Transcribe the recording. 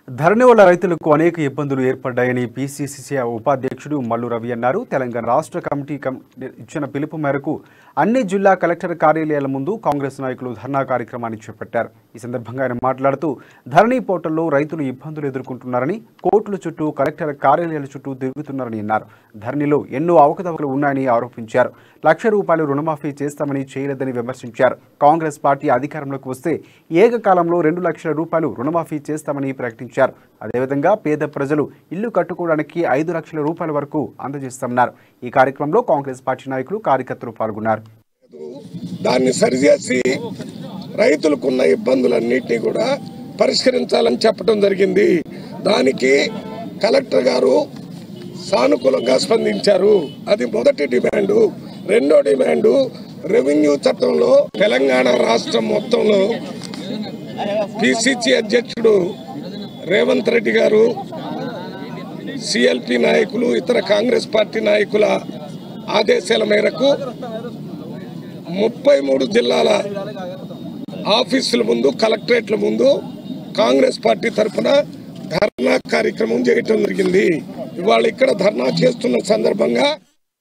ధరణి వల్ల రైతులకు అనేక ఇబ్బందులు ఏర్పడ్డాయని పీసీసీ ఉపాధ్యక్షుడు మల్లు రవి అన్నారు. తెలంగాణ రాష్ట్ర కమిటీ ఇచ్చిన పిలుపు మేరకు అన్ని జిల్లా కలెక్టర్ కార్యాలయాల ముందు కాంగ్రెస్ నాయకులు ధర్నా కార్యక్రమాన్ని చేపట్టారు. ఈ సందర్భంగా ఆయన మాట్లాడుతూ ధరణి పోర్టల్లో రైతులు ఇబ్బందులు ఎదుర్కొంటున్నారని, కోర్టుల చుట్టూ కలెక్టర్ కార్యాలయాల చుట్టూ తిరుగుతున్నారని అన్నారు. ధరణిలో ఎన్నో అవకతవకలు ఉన్నాయని ఆరోపించారు. ₹1,00,000 రుణమాఫీ చేస్తామని చేయలేదని విమర్శించారు. కాంగ్రెస్ పార్టీ అధికారంలోకి వస్తే ఏకకాలంలో ₹2,00,000 రుణమాఫీ చేస్తామని ప్రకటించారు. అదేవిధంగా పేద ప్రజలు ఇల్లు కట్టుకోవడానికి ₹5,00,000 వరకు అందజేస్తామన్నారు. ఈ కార్యక్రమంలో కాంగ్రెస్ పార్టీ నాయకులు, కార్యకర్తలు పాల్గొన్నారు. దాన్ని సరిచేసి రైతులకున్న ఇబ్బందులన్నింటినీ కూడా పరిష్కరించాలని చెప్పడం జరిగింది. దానికి కలెక్టర్ గారు సానుకూలంగా స్పందించారు. అది మొదటి డిమాండు. రెండో డిమాండు, రెవెన్యూ చట్టంలో తెలంగాణ రాష్ట్రం మొత్తంలో పిసిసి అధ్యక్షుడు రేవంత్ రెడ్డి గారు, సిఎల్పి నాయకులు, ఇతర కాంగ్రెస్ పార్టీ నాయకుల ఆదేశాల మేరకు 33 జిల్లాల ఆఫీసుల ముందు, కలెక్టరేట్ల ముందు కాంగ్రెస్ పార్టీ తరఫున ధర్నా కార్యక్రమం చేయటం జరిగింది. ఇవాళ ఇక్కడ ధర్నా చేస్తున్న సందర్భంగా